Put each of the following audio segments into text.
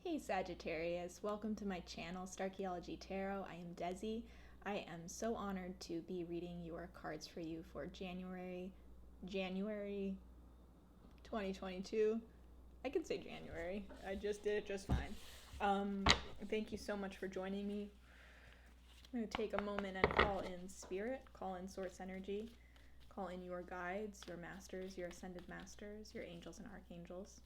Hey Sagittarius, welcome to my channel, Starchaeology Tarot. I am Desi. I am so honored to be reading your cards for you for January 2022. I can say January. I just did it just fine. Thank you so much for joining me. I'm going to take a moment and call in spirit, call in source energy, call in your guides, your masters, your ascended masters, your angels and archangels.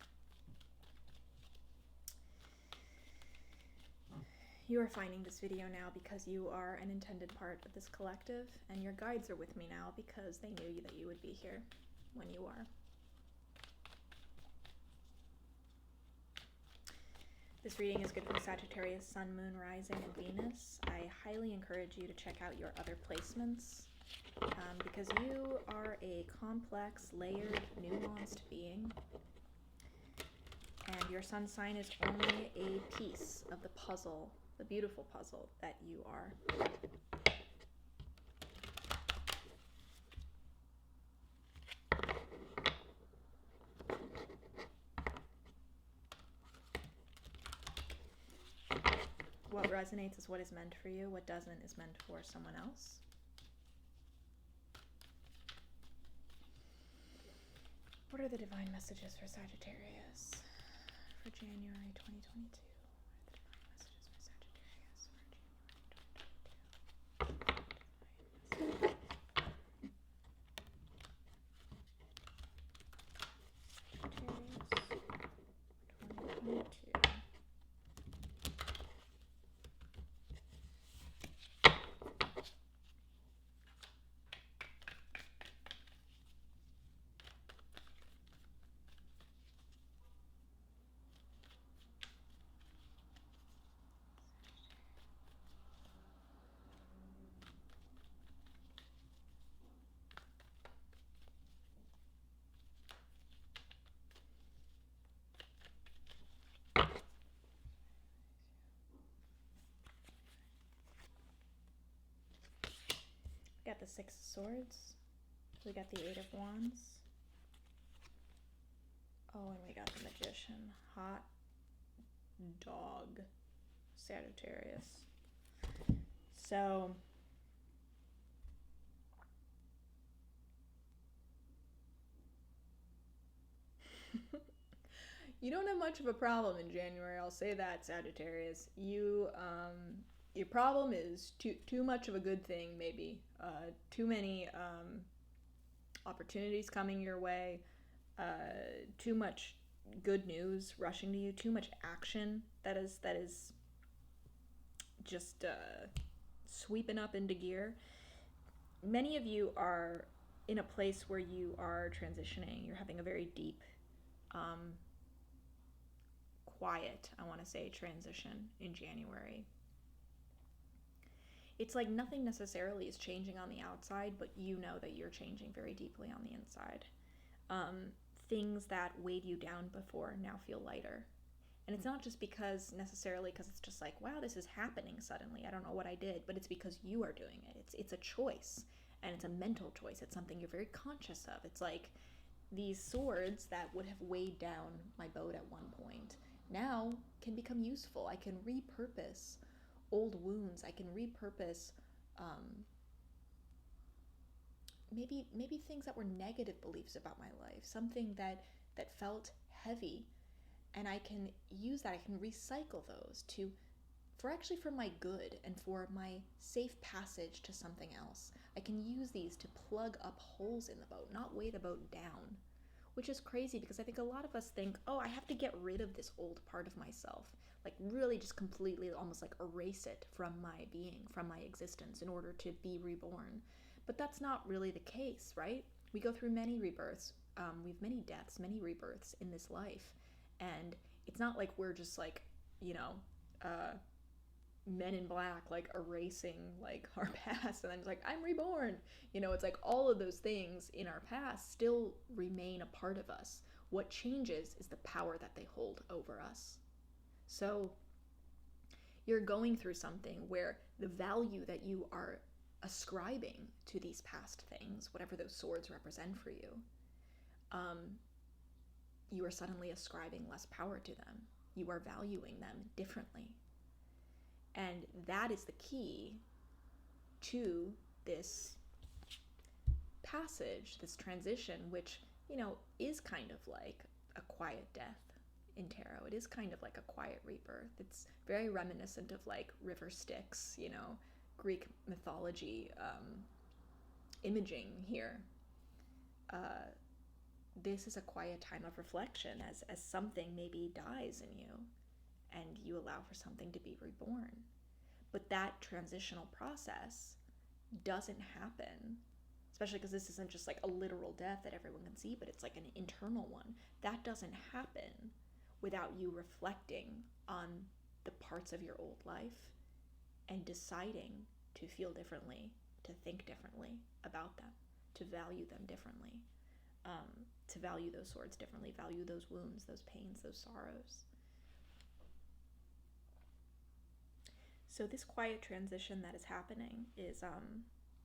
You are finding this video now because you are an intended part of this collective, and your guides are with me now because they knew that you would be here when you are. This reading is good for Sagittarius, Sun, Moon, Rising, and Venus. I highly encourage you to check out your other placements because you are a complex, layered, nuanced being. And your sun sign is only a piece of the puzzle, the beautiful puzzle that you are. What resonates is what is meant for you. What doesn't is meant for someone else. What are the divine messages for Sagittarius for January 2022? We got the Six of Swords. We got the Eight of Wands. Oh, and we got the Magician. Hot dog, Sagittarius. So, you don't have much of a problem in January, I'll say that, Sagittarius. Your problem is too much of a good thing, maybe. Too many opportunities coming your way. Too much good news rushing to you. Too much action that is just sweeping up into gear. Many of you are in a place where you are transitioning. You're having a very deep, quiet, I want to say, transition in January. It's like nothing necessarily is changing on the outside, but you know that you're changing very deeply on the inside. Things that weighed you down before now feel lighter. And it's not just because it's just like, wow, this is happening suddenly. I don't know what I did, but it's because you are doing it. It's a choice, and it's a mental choice. It's something you're very conscious of. It's like these swords that would have weighed down my boat at one point now can become useful. I can repurpose old wounds. I can repurpose maybe things that were negative beliefs about my life, something that felt heavy, and I can use that. I can recycle those for my good and for my safe passage to something else. I can use these to plug up holes in the boat, not weigh the boat down, which is crazy because I think a lot of us think, oh, I have to get rid of this old part of myself, like really just completely almost like erase it from my being, from my existence in order to be reborn. But that's not really the case, right? We go through many rebirths. We have many deaths, many rebirths in this life. And it's not like we're just like, Men in Black, like erasing like our past and then it's like, I'm reborn. It's like all of those things in our past still remain a part of us. What changes is the power that they hold over us. So you're going through something where the value that you are ascribing to these past things, whatever those swords represent for you, you are suddenly ascribing less power to them. you are valuing them differently. And that is the key to this passage, this transition, which, is kind of like a quiet death in tarot. It is kind of like a quiet rebirth. It's very reminiscent of like river Styx, Greek mythology imaging here. This is a quiet time of reflection as something maybe dies in you and you allow for something to be reborn. But that transitional process doesn't happen, especially because this isn't just like a literal death that everyone can see, but it's like an internal one. That doesn't happen without you reflecting on the parts of your old life and deciding to feel differently, to think differently about them, to value them differently, to value those swords differently, value those wounds, those pains, those sorrows. So this quiet transition that is happening is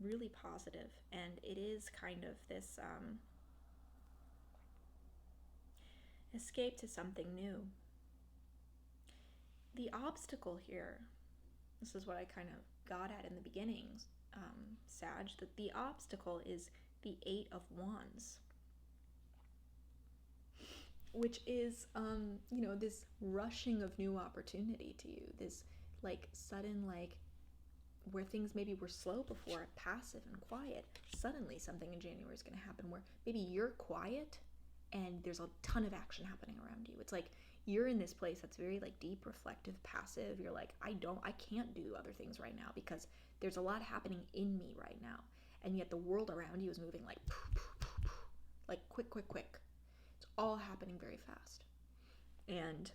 really positive, and it is kind of this escape to something new. The obstacle here, this is what I kind of got at in the beginning, Sag, that the obstacle is the Eight of Wands, which is, this rushing of new opportunity to you, this like sudden, like where things maybe were slow before, passive and quiet, suddenly something in January is going to happen where maybe you're quiet and there's a ton of action happening around you. It's like you're in this place that's very like deep, reflective, passive. You're like, I can't do other things right now because there's a lot happening in me right now. And yet the world around you is moving like quick, quick, quick. It's all happening very fast. And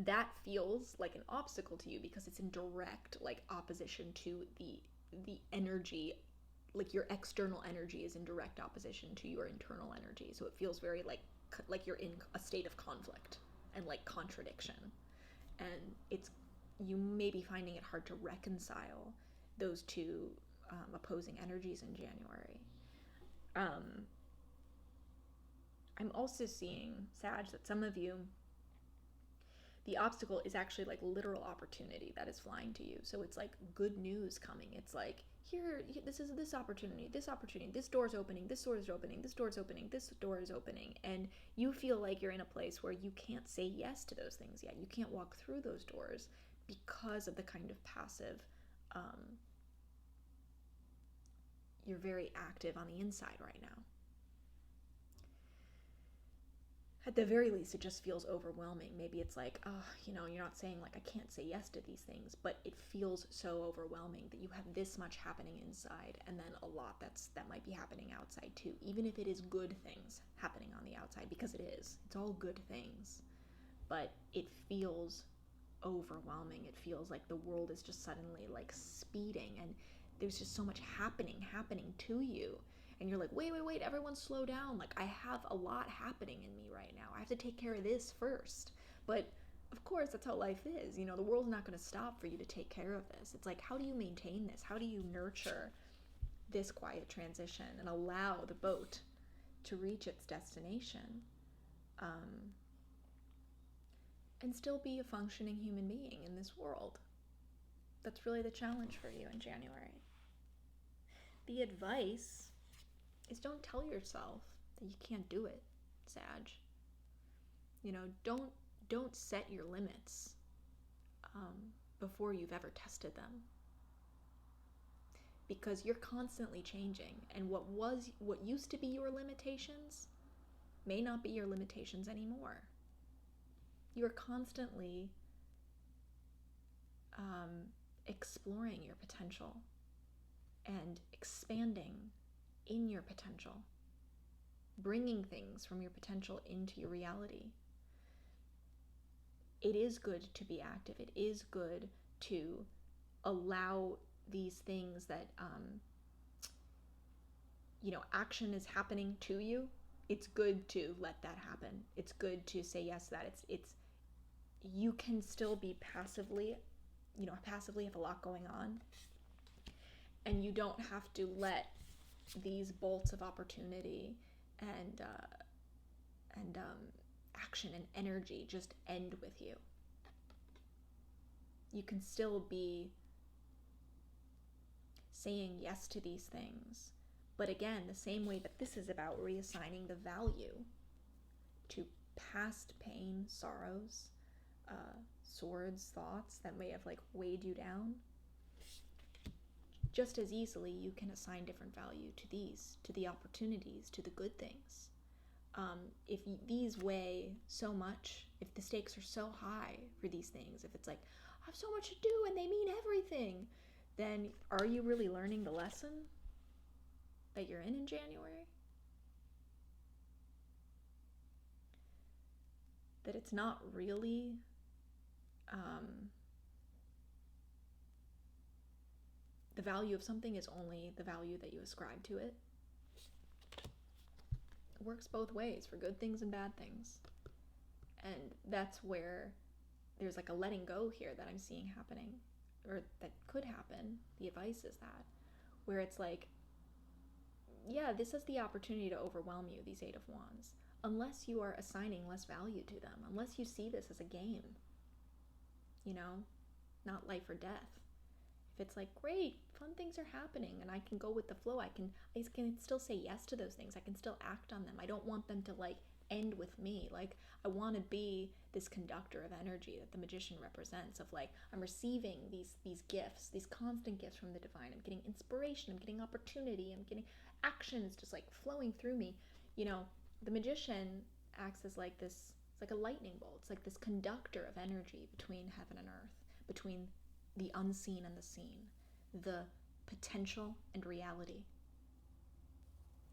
that feels like an obstacle to you because it's in direct like opposition to the energy, like your external energy is in direct opposition to your internal energy. So it feels very like you're in a state of conflict and like contradiction. And you may be finding it hard to reconcile those two opposing energies in January. I'm also seeing, Sag, that some of you, the obstacle is actually like literal opportunity that is flying to you. So it's like good news coming. It's like, here, this is this opportunity, this door's opening, this door is opening, this door's opening, this door is opening. And you feel like you're in a place where you can't say yes to those things yet. You can't walk through those doors because of the kind of passive, you're very active on the inside right now. At the very least, it just feels overwhelming. Maybe it's like, you're not saying like, I can't say yes to these things, but it feels so overwhelming that you have this much happening inside and then a lot that might be happening outside too, even if it is good things happening on the outside, because it's all good things, but it feels overwhelming. It feels like the world is just suddenly like speeding and there's just so much happening to you. And you're like, wait, everyone slow down. Like, I have a lot happening in me right now. I have to take care of this first. But, of course, that's how life is. The world's not going to stop for you to take care of this. It's like, how do you maintain this? How do you nurture this quiet transition and allow the boat to reach its destination and still be a functioning human being in this world? That's really the challenge for you in January. The advice is don't tell yourself that you can't do it, Sag. Don't set your limits before you've ever tested them, because you're constantly changing, and what used to be your limitations may not be your limitations anymore. You're constantly exploring your potential and expanding in your potential, bringing things from your potential into your reality. It is good to be active. It is good to allow these things that, action is happening to you. It's good to let that happen. It's good to say yes to that. It's you can still be passively have a lot going on, and you don't have to let these bolts of opportunity and action and energy just end with you. You can still be saying yes to these things. But again, the same way that this is about reassigning the value to past pain, sorrows, swords, thoughts that may have like weighed you down, just as easily you can assign different value to these, to the opportunities, to the good things. If these weigh so much, if the stakes are so high for these things, if it's like, I have so much to do and they mean everything, then are you really learning the lesson that you're in January? That it's not really the value of something is only the value that you ascribe to it. It works both ways, for good things and bad things. And that's where there's like a letting go here that I'm seeing happening, or that could happen. The advice is that, where it's like, yeah, this is the opportunity to overwhelm you, these Eight of Wands, unless you are assigning less value to them, unless you see this as a game, not life or death. If it's like, great, fun things are happening and I can go with the flow, I can still say yes to those things, I can still act on them. I don't want them to like end with me. Like, I want to be this conductor of energy that the Magician represents, of like, I'm receiving these gifts, these constant gifts from the divine. I'm getting inspiration, I'm getting opportunity, I'm getting actions just like flowing through me. The Magician acts as like this, it's like a lightning bolt. It's like this conductor of energy between heaven and earth, between the unseen and the seen, the potential and reality.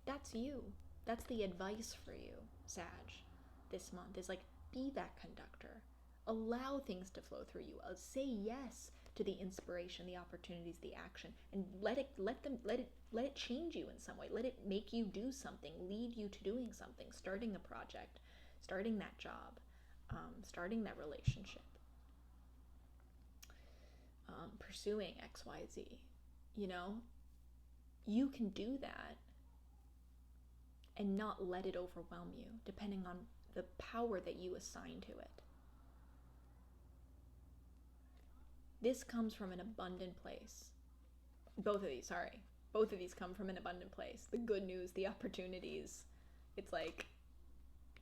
That's you. That's the advice for you, Sag, this month, is like, be that conductor. Allow things to flow through you. Say yes to the inspiration, the opportunities, the action, and let it change you in some way. Let it make you do something, lead you to doing something, starting a project, starting that job, starting that relationship, pursuing XYZ. You can do that and not let it overwhelm you, depending on the power that you assign to it. This comes from an abundant place. Both of these come from an abundant place. The good news, the opportunities. It's like,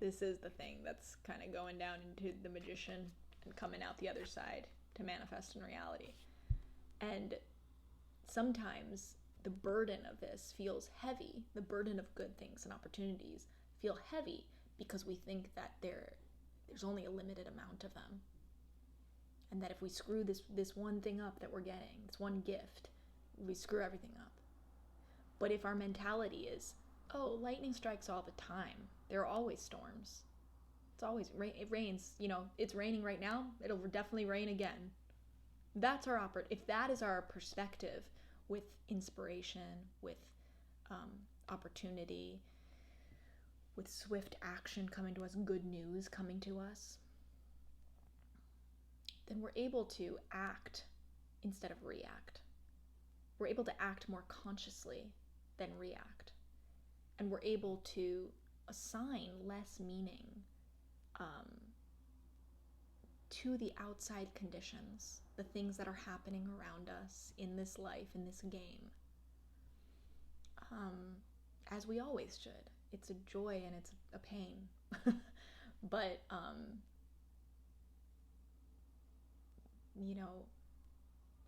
this is the thing that's kind of going down into the Magician and coming out the other side to manifest in reality. And sometimes the burden of this feels heavy. The burden of good things and opportunities feel heavy because we think that there's only a limited amount of them. And that if we screw this one thing up that we're getting, this one gift, we screw everything up. But if our mentality is, oh, lightning strikes all the time, there are always storms. It's always, it rains, it's raining right now, it'll definitely rain again. That's our if that is our perspective with inspiration, with opportunity, with swift action coming to us, good news coming to us, then we're able to act instead of react. We're able to act more consciously than react. And we're able to assign less meaning to the outside conditions, the things that are happening around us in this life, in this game, as we always should. It's a joy and it's a pain. But,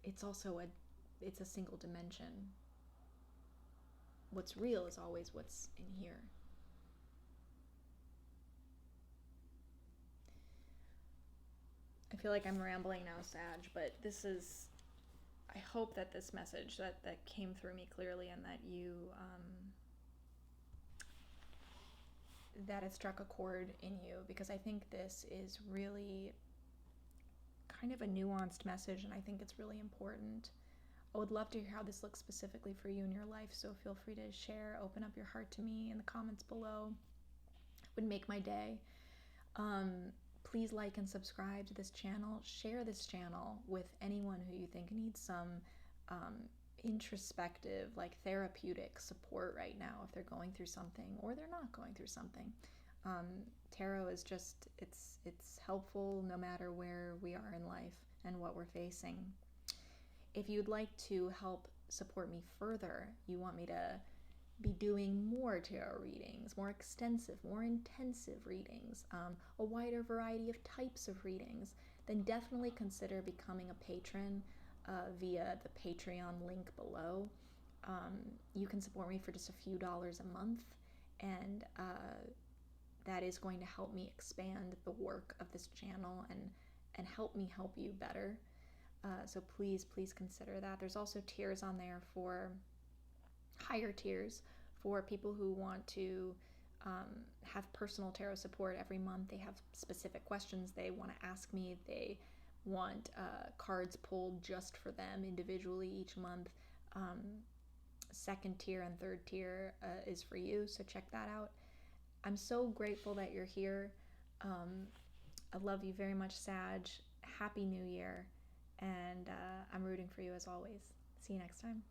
it's also it's a single dimension. What's real is always what's in here. I feel like I'm rambling now, Sag, but I hope that this message that came through me clearly, and that you, that it struck a chord in you, because I think this is really kind of a nuanced message, and I think it's really important. I would love to hear how this looks specifically for you in your life, so feel free to share, open up your heart to me in the comments below. It would make my day. Please like and subscribe to this channel. Share this channel with anyone who you think needs some introspective, like therapeutic support right now, if they're going through something or they're not going through something. Tarot is just, it's helpful no matter where we are in life and what we're facing. If you'd like to help support me further, you want me to be doing more tarot readings, more extensive, more intensive readings, a wider variety of types of readings, then definitely consider becoming a patron via the Patreon link below. You can support me for just a few dollars a month, and that is going to help me expand the work of this channel and help me help you better. So please consider that. There's also tiers on there for higher tiers for people who want to have personal tarot support every month. They have specific questions they want to ask me. They want cards pulled just for them individually each month. Second tier and third tier is for you, so check that out. I'm so grateful that you're here. I love you very much, Sag. Happy New Year, and I'm rooting for you as always. See you next time.